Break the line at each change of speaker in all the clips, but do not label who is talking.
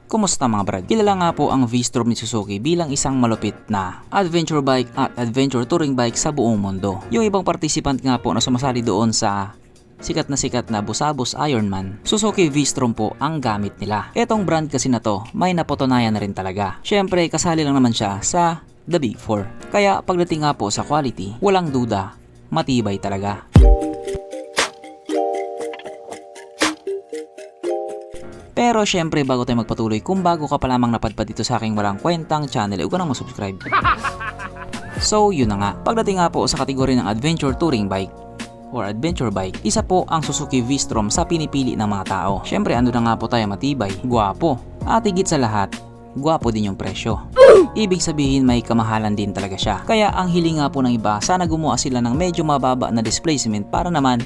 Kumusta mga brad? Kilala nga po ang V-Strom ni Suzuki bilang isang malupit na adventure bike at adventure touring bike sa buong mundo. Yung ibang participant nga po na sumasali doon sa sikat na Busabos Ironman, Suzuki V-Strom po ang gamit nila. Etong brand kasi na to, may napatunayan na rin talaga. Syempre, kasali lang naman siya sa The Big Four. Kaya pagdating nga po sa quality, walang duda, matibay talaga. Pero syempre bago tayo magpatuloy, kung bago ka pa lamang napadpad dito sa aking walang kwentang channel, huwag ka nang mag-subscribe. So yun na nga, pagdating nga po sa kategorya ng adventure touring bike or adventure bike, isa po ang Suzuki V-Strom sa pinipili ng mga tao. Syempre ando na nga po tayo matibay, gwapo, at higit sa lahat, gwapo din yung presyo. Ibig sabihin may kamahalan din talaga siya. Kaya ang hiling nga po ng iba, sana gumawa sila ng medyo mababa na displacement para naman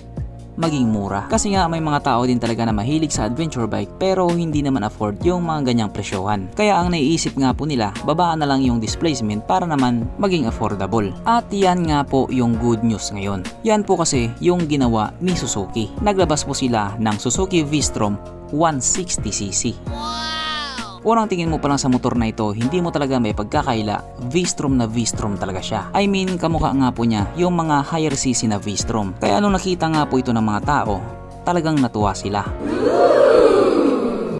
maging mura. Kasi nga may mga tao din talaga na mahilig sa adventure bike pero hindi naman afford yung mga ganyang presyohan. Kaya ang naiisip nga po nila, babaan na lang yung displacement para naman maging affordable. At yan nga po yung good news ngayon. Yan po kasi yung ginawa ni Suzuki. Naglabas po sila ng Suzuki V-Strom 160cc. Unang tingin mo pa lang sa motor na ito, hindi mo talaga may pagkakaila, V-Strom na V-Strom talaga siya. I mean, kamukha nga po niya yung mga higher cc na V-Strom. Kaya nung nakita nga po ito ng mga tao, talagang natuwa sila.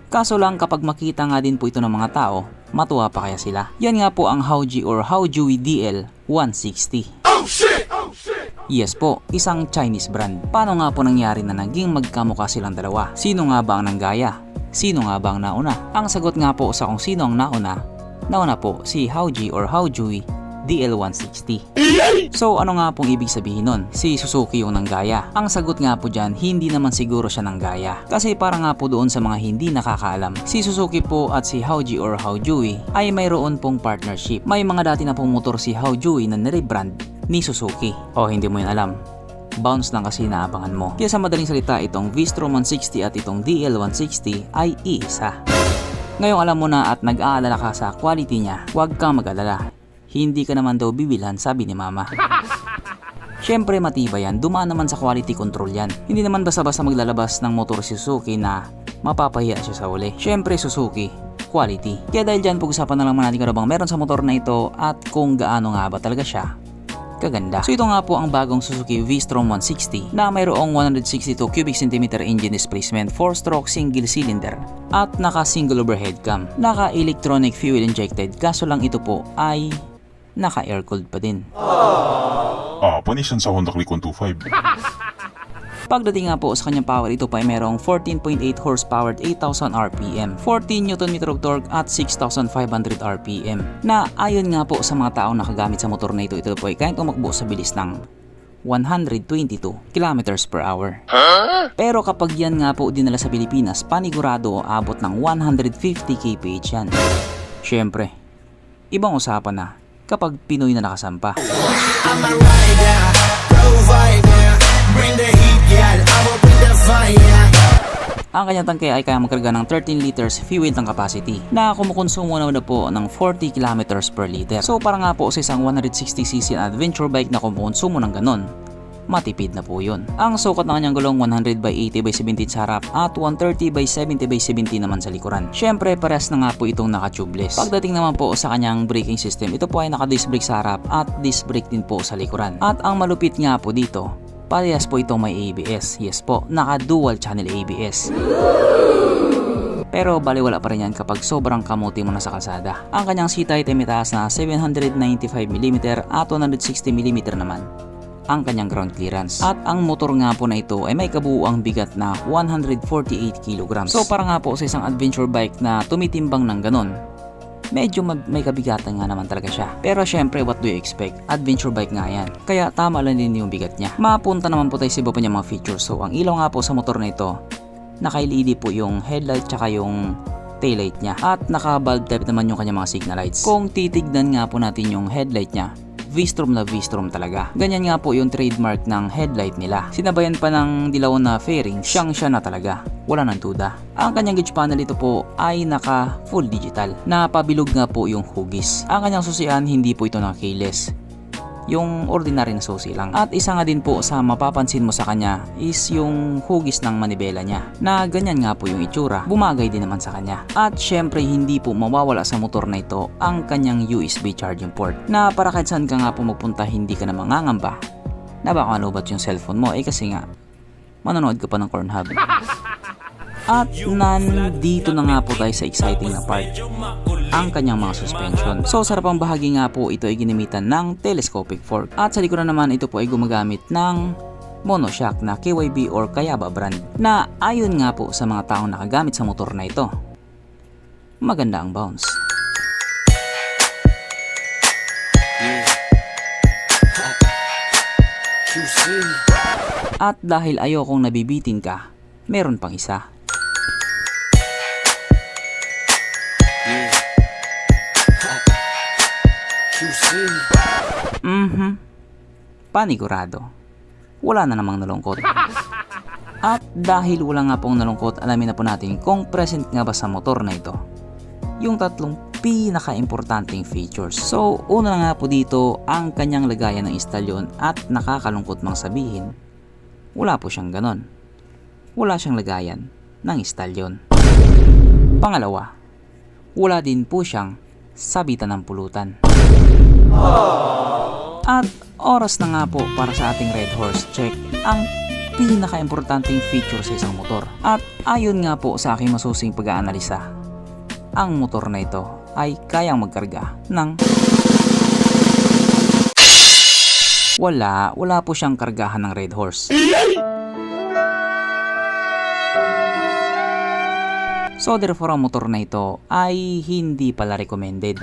Kaso lang kapag makita nga din po ito ng mga tao, matuwa pa kaya sila? Yan nga po ang Haoji or Haojui DL 160. Oh shit! Oh shit! Yes po, isang Chinese brand. Paano nga po nangyari na naging magkamukha silang dalawa? Sino nga ba ang nanggaya? Sino nga ba ang nauna? Ang sagot nga po sa kung sino ang nauna po si Haoji or Haojui DL160. So ano nga pong ibig sabihin nun? Si Suzuki yung nanggaya. Ang sagot nga po dyan, hindi naman siguro siya nanggaya. Kasi para nga po doon sa mga hindi nakakaalam, si Suzuki po at si Haoji or Haojui ay mayroon pong partnership. May mga dati na pong motor si Haojui na nirebrand ni Suzuki. O hindi mo yun alam? Bounce lang kasi naabangan mo. Kaya sa madaling salita, itong V-Strom 160 at itong DL160 ay iisa. Ngayong alam mo na at nag-aalala ka sa quality niya, huwag kang mag-alala. Hindi ka naman daw bibilhan, sabi ni mama. Syempre matibay yan, dumaan naman sa quality control yan. Hindi naman basta-basta maglalabas ng motor si Suzuki na mapapahiya siya sa uli. Syempre Suzuki, quality. Kaya dahil dyan, pag-usapan na lang natin kung ano bang meron sa motor na ito at kung gaano nga ba talaga siya kaganda. So ito nga po ang bagong Suzuki V-Strom 160 na mayroong 162 cubic centimeter engine displacement, 4-stroke single cylinder at naka single overhead cam, naka electronic fuel injected, kaso lang ito po ay naka air cooled pa din.
Panisan sa Honda Click 125.
Pagdating nga po sa kanyang power, ito pa ay merong 14.8 horsepower, 8,000 RPM, 14 Nm of torque at 6,500 RPM. Na ayon nga po sa mga taong nakagamit sa motor na ito po ay kayang tumakbo sa bilis ng 122 km per hour. Pero kapag yan nga po dinala sa Pilipinas, panigurado abot ng 150 kph yan. Syempre, ibang usapan na kapag Pinoy na nakasampa. Ang kanyang tangke ay kaya magkarga ng 13 liters fuel tank capacity na kumukonsumo naman na po ng 40 km per liter. So para nga po sa isang 160cc na adventure bike na kumukonsumo ng ganon, matipid na po yun. Ang sukat ng kanyang gulong 100/80/17 sa harap at 130/70/70 naman sa likuran. Syempre parehas na nga po itong naka-tubeless. Pagdating naman po sa kanyang braking system, ito po ay naka-disc brake sa harap at disc brake din po sa likuran. At ang malupit nga po dito, parehas po itong may ABS. Yes po, naka-dual channel ABS. Pero baliwala pa rin yan kapag sobrang kamuti mo na sa kalsada. Ang kanyang seat height ay mataas na 795mm at 160mm naman ang kanyang ground clearance. At ang motor nga po na ito ay may kabuuang bigat na 148 kg. So para nga po sa isang adventure bike na tumitimbang ng ganon, medyo may kabigatan nga naman talaga siya. Pero syempre, what do you expect? Adventure bike nga yan. Kaya tama lang din yung bigat niya. Mapunta naman po tayo sa iba pa niya mga features. So ang ilaw nga po sa motor na ito, naka-LED po yung headlight tsaka yung taillight niya. At naka-bulb type naman yung kanyang mga signal lights. Kung titignan nga po natin yung headlight niya, V-Strom na V-Strom talaga. Ganyan nga po yung trademark ng headlight nila. Sinabayan pa ng dilaw na fairing, siya na talaga. Wala nang duda. Ang kanyang gauge panel ito po ay naka full digital. Napabilog nga po yung hugis. Ang kanyang susian hindi po ito naka keyless. yung ordinary na susi lang. At isa nga din po sa mapapansin mo sa kanya is yung hugis ng manibela niya, na ganyan nga po yung itsura, bumagay din naman sa kanya. At syempre hindi po mawawala sa motor na ito ang kanyang USB charging port, na para kahit saan ka nga po magpunta hindi ka na mangangamba na baka manubat yung cellphone mo, kasi nga manonood ka pa ng Pornhub. At nandito na nga po tayo sa exciting na part, ang kanyang mga suspension. So sa harapang bahagi nga po ito ay ginamitan ng telescopic fork, at sa likuran naman ito po ay gumagamit ng monoshock na KYB or Kayaba brand, na ayon nga po sa mga taong nakagamit sa motor na ito, maganda ang bounce. At dahil ayokong nabibitin ka, meron pang isa. Panigurado, wala na namang nalungkot. At dahil wala nga pong nalungkot, alamin na po natin kung present nga ba sa motor na ito yung tatlong pinaka-importanting features. So una na nga po dito ang kanyang lagayan ng istalyon, at nakakalungkot mang sabihin, wala po siyang ganon. Wala siyang lagayan ng istalyon. Pangalawa, wala din po siyang sabitan ng pulutan. At oras na nga po para sa ating Red Horse check ang pinaka-importanting feature sa isang motor. At ayon nga po sa aking masusing pag-aanalisa, ang motor na ito ay kayang magkarga ng wala po siyang kargahan ng Red Horse. So therefore ang motor na ito ay hindi pala recommended.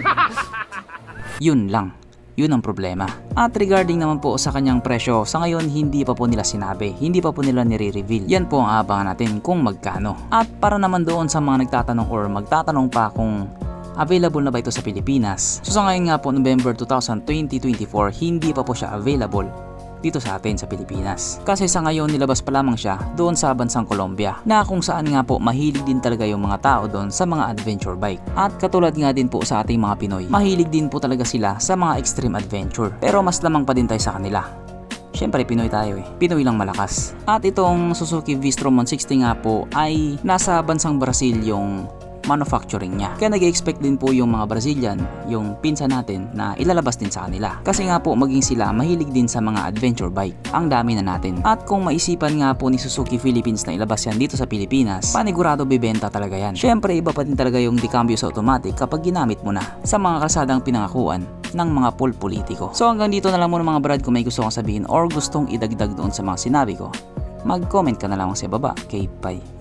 Yun lang, yun ang problema. At regarding naman po sa kanyang presyo, sa ngayon hindi pa po nila sinabi, hindi pa po nila nire-reveal. Yan po ang abangan natin kung magkano. At para naman doon sa mga nagtatanong or magtatanong pa kung available na ba ito sa Pilipinas, so sa ngayon nga po November 2024, hindi pa po siya available dito sa atin sa Pilipinas. Kasi sa ngayon nilabas pa lamang siya doon sa bansang Colombia, na kung saan nga po mahilig din talaga yung mga tao doon sa mga adventure bike. At katulad nga din po sa ating mga Pinoy, mahilig din po talaga sila sa mga extreme adventure. Pero mas lamang pa din tayo sa kanila. Syempre Pinoy tayo Pinoy lang malakas. At itong Suzuki V-Strom 160 nga po ay nasa bansang Brazil yung manufacturing niya. Kaya nag-expect din po yung mga Brazilian, yung pinsan natin, na ilalabas din sa kanila. Kasi nga po maging sila mahilig din sa mga adventure bike. Ang dami na natin. At kung maisipan nga po ni Suzuki Philippines na ilabas yan dito sa Pilipinas, panigurado bibenta talaga yan. Syempre iba pa din talaga yung decambio sa automatic kapag ginamit mo na sa mga kalsadang pinangakuan ng mga politiko. So hanggang dito na lang muna mga brad. Kung may gusto kong sabihin or gustong idagdag doon sa mga sinabi ko, mag-comment ka na lang sa baba. Okay, bye.